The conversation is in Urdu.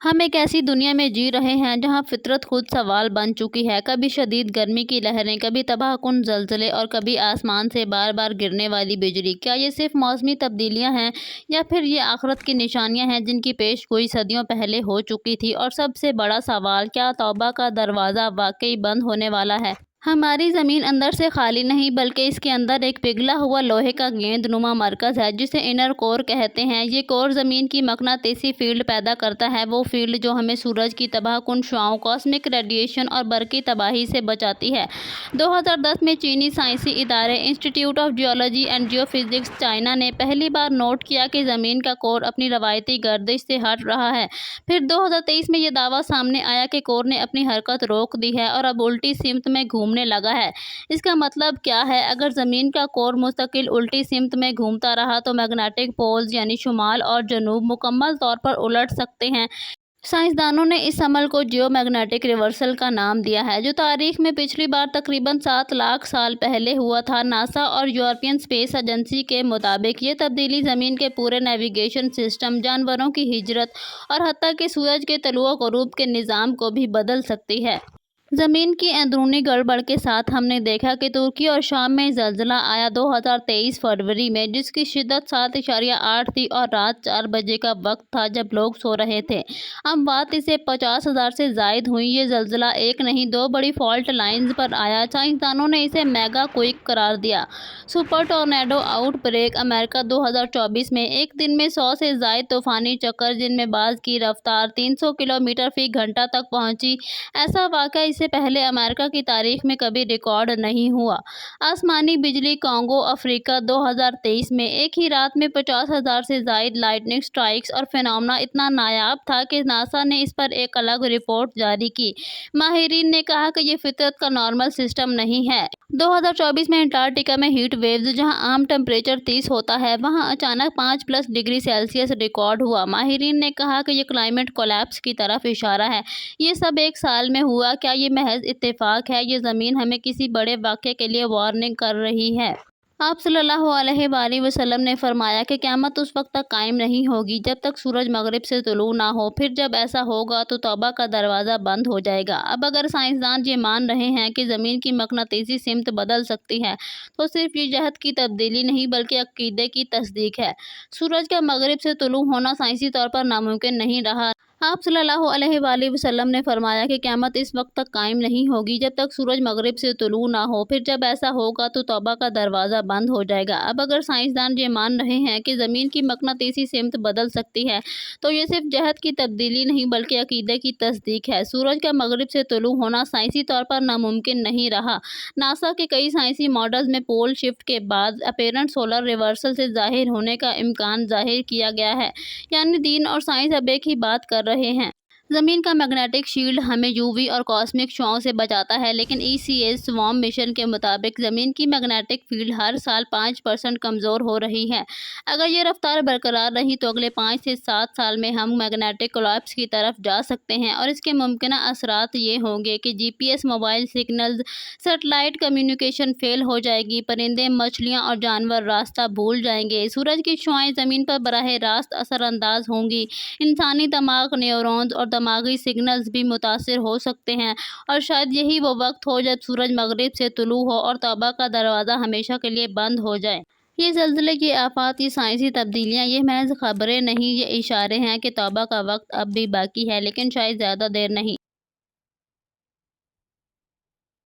ہم ایک ایسی دنیا میں جی رہے ہیں جہاں فطرت خود سوال بن چکی ہے۔ کبھی شدید گرمی کی لہریں، کبھی تباہ کن زلزلے اور کبھی آسمان سے بار بار گرنے والی بجلی۔ کیا یہ صرف موسمی تبدیلیاں ہیں یا پھر یہ آخرت کی نشانیاں ہیں جن کی پیش گوئی صدیوں پہلے ہو چکی تھی؟ اور سب سے بڑا سوال، کیا توبہ کا دروازہ واقعی بند ہونے والا ہے؟ ہماری زمین اندر سے خالی نہیں بلکہ اس کے اندر ایک پگھلا ہوا لوہے کا گیند نما مرکز ہے جسے انر کور کہتے ہیں۔ یہ کور زمین کی مقناطیسی فیلڈ پیدا کرتا ہے، وہ فیلڈ جو ہمیں سورج کی تباہ کن شعاعوں، کاسمک ریڈیشن اور برقی تباہی سے بچاتی ہے۔ 2010 میں چینی سائنسی ادارے institute of geology and geophysics, China نے پہلی بار نوٹ کیا کہ زمین کا کور اپنی روایتی گردش سے ہٹ رہا ہے۔ پھر 2023 میں یہ دعویٰ سامنے آیا کہ کور نے اپنی حرکت روک دی ہے اور اب الٹی سمت میں گھومنے لگا ہے۔ اس کا مطلب کیا ہے؟ اگر زمین کا کور مستقل الٹی سمت میں گھومتا رہا تو میگنیٹک پولز یعنی شمال اور جنوب مکمل طور پر الٹ سکتے ہیں۔ سائنسدانوں نے اس عمل کو جیو میگنیٹک ریورسل کا نام دیا ہے، جو تاریخ میں پچھلی بار تقریباً 7 لاکھ سال پہلے ہوا تھا۔ ناسا اور یورپین اسپیس ایجنسی کے مطابق یہ تبدیلی زمین کے پورے نیویگیشن سسٹم، جانوروں کی ہجرت اور حتیٰ کہ سورج کے طلوع و غروب کے نظام کو بھی بدل سکتی ہے۔ زمین کی اندرونی گڑبڑ کے ساتھ ہم نے دیکھا کہ ترکی اور شام میں زلزلہ آیا 2023 فروری میں، جس کی شدت 7.8 تھی اور رات 4 بجے کا وقت تھا جب لوگ سو رہے تھے۔ اموات اسے 50,000 سے زائد ہوئیں۔ یہ زلزلہ ایک نہیں 2 بڑی فالٹ لائنز پر آیا۔ سائنسدانوں نے اسے میگا کوئک قرار دیا۔ سپر ٹورنیڈو آؤٹ بریک امریکہ 2024 میں ایک دن میں 100 سے زائد طوفانی چکر، جن میں بعض کی رفتار 300 کلومیٹر فی گھنٹہ تک پہنچی۔ ایسا واقعہ اس سے پہلے امریکہ کی تاریخ میں کبھی ریکارڈ نہیں ہوا۔ آسمانی بجلی کانگو افریقہ 2023 میں ایک ہی رات میں 50,000 سے زائد لائٹننگ سٹرائکس اور فینومنا اتنا نایاب تھا کہ ناسا نے اس پر ایک الگ رپورٹ جاری کی۔ ماہرین نے کہا کہ یہ فطرت کا نارمل سسٹم نہیں ہے۔ 2024 میں انٹارکٹیکا میں ہیٹ ویوز، جہاں عام ٹمپریچر 30 ہوتا ہے، وہاں اچانک 5+ ڈگری سیلسیس ریکارڈ ہوا۔ ماہرین نے کہا کہ یہ کلائمیٹ کولیپس کی طرف اشارہ ہے۔ یہ سب ایک سال میں ہوا۔ کیا یہ محض اتفاق ہے یا زمین ہمیں کسی بڑے واقعے کے لیے وارننگ کر رہی ہے؟ آپ صلی اللہ علیہ وآلہ وسلم نے فرمایا کہ قیامت اس وقت تک قائم نہیں ہوگی جب تک سورج مغرب سے طلوع نہ ہو، پھر جب ایسا ہوگا تو توبہ کا دروازہ بند ہو جائے گا۔ اب اگر سائنسدان یہ مان رہے ہیں کہ زمین کی مقناطیسی سمت بدل سکتی ہے تو صرف یہ جہت کی تبدیلی نہیں بلکہ عقیدے کی تصدیق ہے۔ سورج کا مغرب سے طلوع ہونا سائنسی طور پر ناممکن نہیں رہا۔ آپ صلی اللہ علیہ وآلہ وسلم نے فرمایا کہ قیامت اس وقت تک قائم نہیں ہوگی جب تک سورج مغرب سے طلوع نہ ہو، پھر جب ایسا ہوگا تو توبہ کا دروازہ بند ہو جائے گا۔ اب اگر سائنسدان یہ مان رہے ہیں کہ زمین کی مقناطیسی سمت بدل سکتی ہے تو یہ صرف جہت کی تبدیلی نہیں بلکہ عقیدے کی تصدیق ہے۔ سورج کا مغرب سے طلوع ہونا سائنسی طور پر ناممکن نہیں رہا۔ ناسا کے کئی سائنسی ماڈلز میں پول شفٹ کے بعد اپیرنٹ سولر ریورسل سے ظاہر ہونے کا امکان ظاہر کیا گیا ہے، یعنی دین اور سائنس اب ایک ہی بات کر رہے ہیں۔ زمین کا میگنیٹک شیلڈ ہمیں یووی اور کاسمک شعاعوں سے بچاتا ہے، لیکن ای سی ایس سوارم مشن کے مطابق زمین کی میگنیٹک فیلڈ ہر سال 5% کمزور ہو رہی ہے۔ اگر یہ رفتار برقرار رہی تو اگلے 5 سے 7 سال میں ہم میگنیٹک کولیپس کی طرف جا سکتے ہیں، اور اس کے ممکنہ اثرات یہ ہوں گے کہ G P S, mobile signals, satellite communication fail ہو جائے گی، پرندے، مچھلیاں اور جانور راستہ بھول جائیں گے، سورج کی شعاعیں زمین پر براہ راست اثر انداز ہوں گی، انسانی دماغ، نیورونز اور دماغی سگنلز بھی متاثر ہو سکتے ہیں، اور شاید یہی وہ وقت ہو جب سورج مغرب سے طلوع ہو اور توبہ کا دروازہ ہمیشہ کے لیے بند ہو جائے۔ یہ زلزلے، یہ آفات، یہ سائنسی تبدیلیاں، یہ محض خبریں نہیں، یہ اشارے ہیں کہ توبہ کا وقت اب بھی باقی ہے، لیکن شاید زیادہ دیر نہیں۔